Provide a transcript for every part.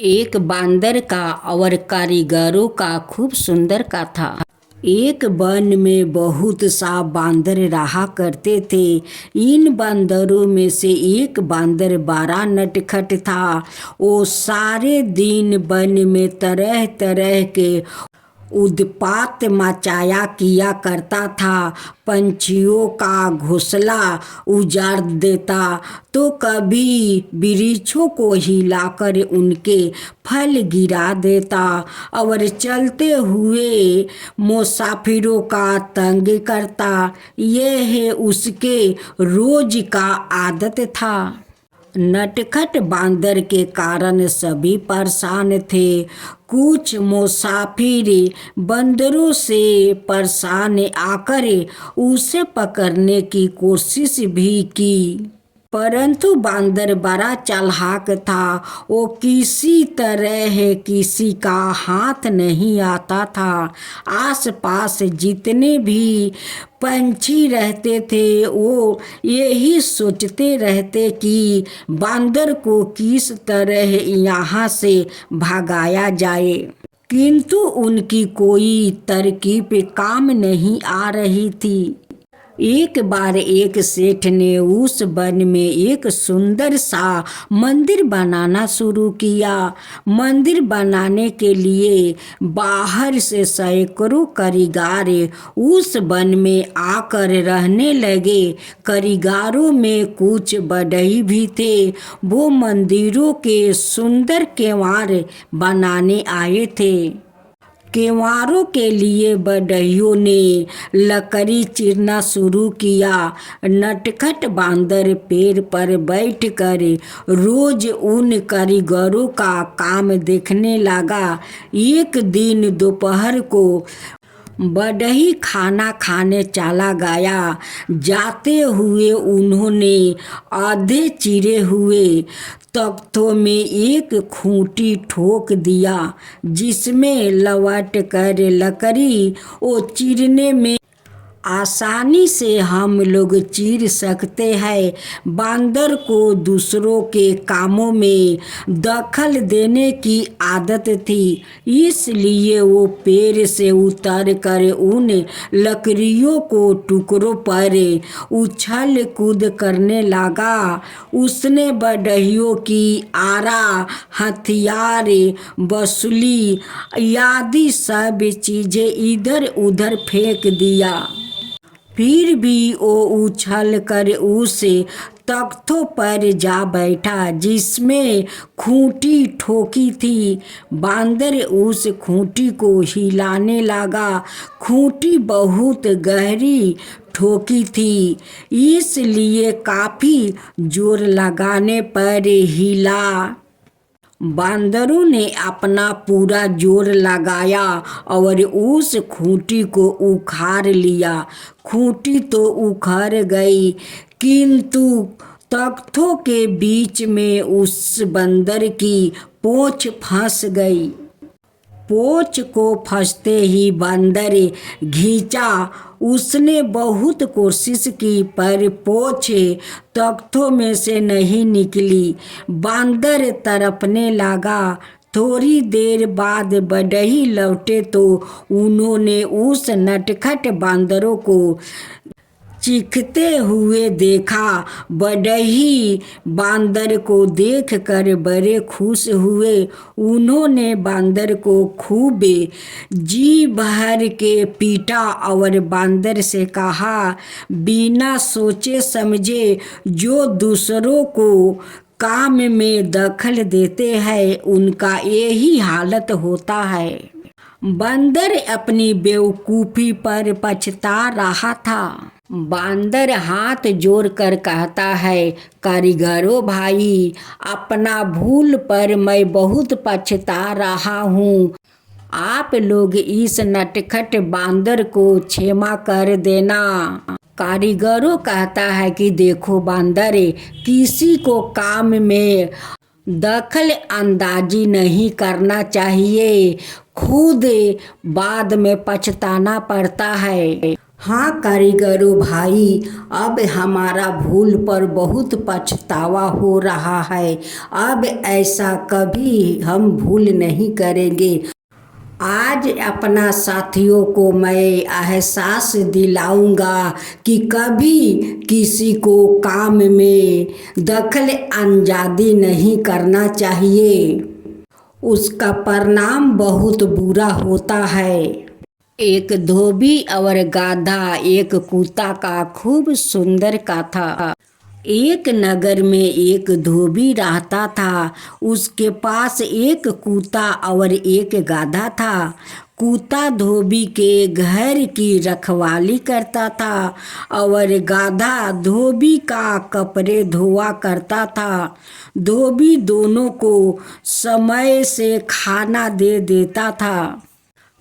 एक बांदर का और कारीगरों का खूब सुंदर का था। एक वन में बहुत सा बांदर रहा करते थे। इन बांदरों में से एक बांदर बड़ा नटखट था। वो सारे दिन वन में तरह तरह के उत्पात मचाया किया करता था। पंछियों का घोंसला उजाड़ देता तो कभी वृक्षों को हिलाकर उनके फल गिरा देता और चलते हुए मुसाफिरों का तंग करता। यह उसके रोज का आदत था। नटखट बांदर के कारण सभी परेशान थे। कुछ मुसाफिर बंदरों से परेशान आकर उसे पकड़ने की कोशिश भी की, परंतु बांदर बड़ा चालाक था। वो किसी तरह किसी का हाथ नहीं आता था। आसपास जितने भी पंछी रहते थे वो यही सोचते रहते कि बांदर को किस तरह यहाँ से भगाया जाए, किंतु उनकी कोई तरकीब काम नहीं आ रही थी। एक बार एक सेठ ने उस वन में एक सुंदर सा मंदिर बनाना शुरू किया। मंदिर बनाने के लिए बाहर से सैकड़ों कारीगर उस वन में आकर रहने लगे। कारीगरों में कुछ बढ़ई भी थे। वो मंदिरों के सुंदर केवाड़ बनाने आए थे। केवाड़ों के लिए बढ़इयों ने लकड़ी चीरना शुरू किया। नटखट बांदर पेड़ पर बैठकर रोज उन कारीगरों का काम देखने लगा। एक दिन दोपहर को बढ़ई खाना खाने चला गया। जाते हुए उन्होंने आधे चिरे हुए तख्तों में एक खूंटी ठोक दिया, जिसमें लवट कर लकड़ी वो चीरने में आसानी से हम लोग चीर सकते हैं। बांदर को दूसरों के कामों में दखल देने की आदत थी, इसलिए वो पेड़ से उतर कर उन लकड़ियों को टुकड़ों पर उछल कूद करने लगा। उसने बढ़इयों की आरा, हथियार, बसूली आदि सब चीजें इधर उधर फेंक दिया। फिर भी वो उछल कर उस तख्तों पर जा बैठा जिसमें खूंटी ठोकी थी। बांदर उस खूंटी को हिलाने लगा। खूंटी बहुत गहरी ठोकी थी, इसलिए काफी जोर लगाने पर हिला। बांदरों ने अपना पूरा जोर लगाया और उस खूंटी को उखाड़ लिया। खूंटी तो उखड़ गई, किंतु तख्तों के बीच में उस बंदर की पूंछ फंस गई। पूंछ को फंसते ही बंदर घिंचा। उसने बहुत कोशिश की पर पूंछ तख्तों में से नहीं निकली। बांदर तड़पने लगा। थोड़ी देर बाद बढ़ई लौटे तो उन्होंने उस नटखट बांदरों को चीखते हुए देखा। बढ़ई बांदर को देखकर बड़े खुश हुए। उन्होंने बांदर को खूब जी भर के पीटा और बांदर से कहा, बिना सोचे समझे जो दूसरों को काम में दखल देते हैं उनका यही हालत होता है। बंदर अपनी बेवकूफ़ी पर पछता रहा था। बांदर हाथ जोड़कर कहता है, कारीगरों भाई, अपना भूल पर मैं बहुत पछता रहा हूँ। आप लोग इस नटखट बांदर को क्षमा कर देना। कारीगरों कहता है कि देखो बांदर, किसी को काम में दखल अंदाजी नहीं करना चाहिए, खुद बाद में पछताना पड़ता है। हाँ कारीगरों भाई, अब हमारा भूल पर बहुत पछतावा हो रहा है। अब ऐसा कभी हम भूल नहीं करेंगे। आज अपना साथियों को मैं एहसास दिलाऊंगा कि कभी किसी को काम में दखल अंदाजी नहीं करना चाहिए। उसका परिणाम बहुत बुरा होता है। एक धोबी और गाधा एक कुत्ता का खूब सुंदर कथा। एक नगर में एक धोबी रहता था। उसके पास एक कुत्ता और एक गाधा था। कुत्ता धोबी के घर की रखवाली करता था और गाधा धोबी का कपड़े धोआ करता था। धोबी दोनों को समय से खाना दे देता था।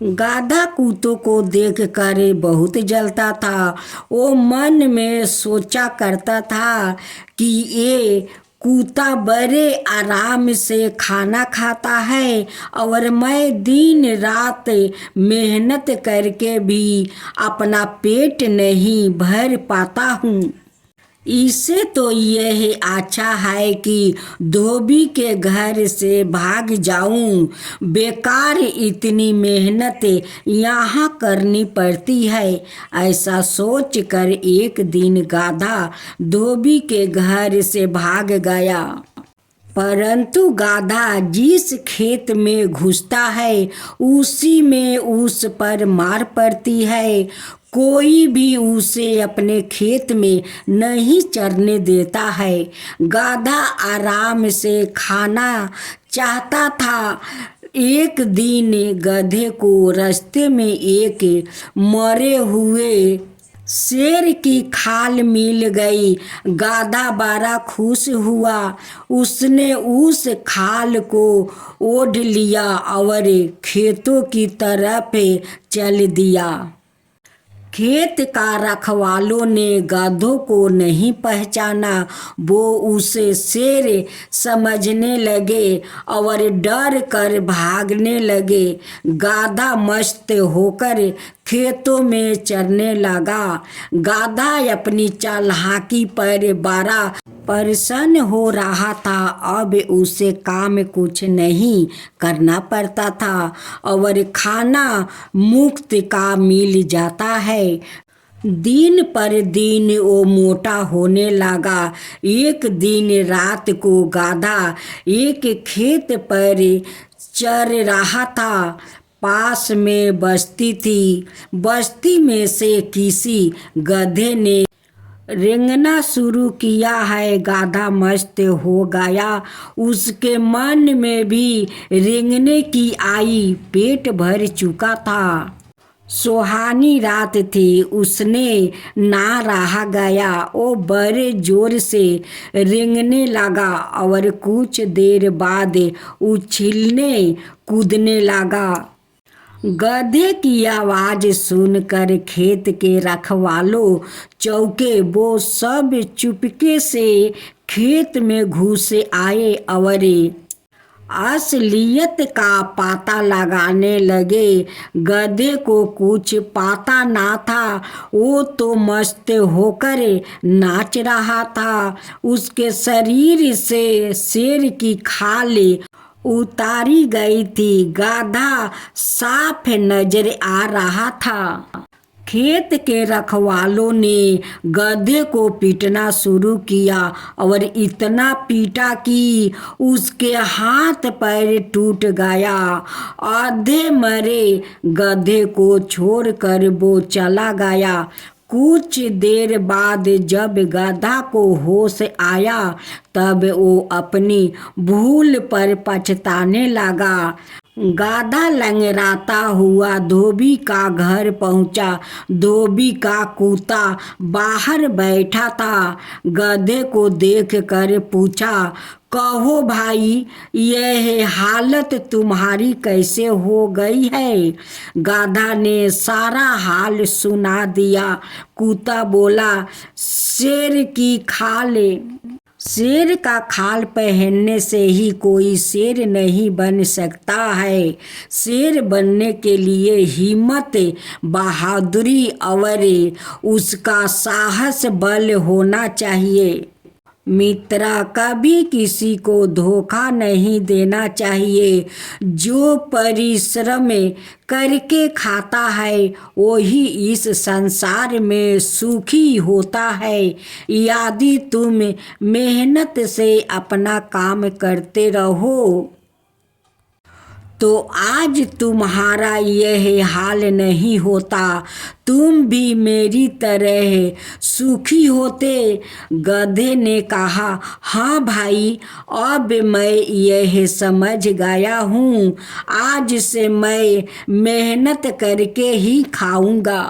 गाधा कुत्तों को देख कर बहुत जलता था। वो मन में सोचा करता था कि ये कुत्ता बड़े आराम से खाना खाता है और मैं दिन रात मेहनत करके भी अपना पेट नहीं भर पाता हूँ। इससे तो यह अच्छा है कि धोबी के घर से भाग जाऊं। बेकार इतनी मेहनत यहाँ करनी पड़ती है। ऐसा सोचकर एक दिन गाधा धोबी के घर से भाग गया। परंतु गाधा जिस खेत में घुसता है उसी में उस पर मार पड़ती है। कोई भी उसे अपने खेत में नहीं चरने देता है। गाधा आराम से खाना चाहता था। एक दिन गधे को रास्ते में एक मरे हुए शेर की खाल मिल गई। गाधा बड़ा खुश हुआ। उसने उस खाल को ओढ़ लिया और खेतों की तरफ चल दिया। खेत का रखवालों ने गधों को नहीं पहचाना। वो उसे शेर समझने लगे और डर कर भागने लगे। गाधा मस्त होकर खेतों में चरने लगा। गाधा अपनी चालाकी पर बड़ा प्रसन्न हो रहा था। अब उसे काम कुछ नहीं करना पड़ता था और खाना मुफ्त का मिल जाता है। दिन पर दिन वो मोटा होने लगा। एक दिन रात को गाधा एक खेत पर चर रहा था। पास में बस्ती थी। बस्ती में से किसी गधे ने रेंगना शुरू किया है। गाधा मस्त हो गया। उसके मन में भी रेंगने की आई। पेट भर चुका था। सुहानी रात थी। उसने ना रहा गया। वो बड़े जोर से रेंगने लगा और कुछ देर बाद उछलने कूदने लगा। गधे की आवाज सुनकर खेत के रखवालों चौके वो सब चुपके से खेत में घुस आए और असलियत का पता लगाने लगे। गधे को कुछ पता ना था। वो तो मस्त होकर नाच रहा था। उसके शरीर से शेर की खाल उतारी गई थी। गाधा साफ नजर आ रहा था। खेत के रखवालों ने गधे को पीटना शुरू किया और इतना पीटा कि उसके हाथ पैर टूट गया। आधे मरे गधे को छोड़कर वो चला गया। कुछ देर बाद जब गधा को होश आया तब वो अपनी भूल पर पछताने लगा। गाधा लंगड़ाता हुआ धोबी का घर पहुंचा। धोबी का कुत्ता बाहर बैठा था। गधे को देखकर पूछा, कहो भाई, यह हालत तुम्हारी कैसे हो गई है? गाधा ने सारा हाल सुना दिया। कुत्ता बोला, शेर की खाल शेर का खाल पहनने से ही कोई शेर नहीं बन सकता है। शेर बनने के लिए हिम्मत, बहादुरी और उसका साहस बल होना चाहिए। मित्रा, कभी किसी को धोखा नहीं देना चाहिए। जो परिश्रम करके खाता है वही इस संसार में सुखी होता है। यदि तुम मेहनत से अपना काम करते रहो तो आज तुम्हारा यह हाल नहीं होता। तुम भी मेरी तरह सुखी होते। गधे ने कहा, हाँ भाई, अब मैं यह समझ गया हूँ। आज से मैं मेहनत करके ही खाऊंगा।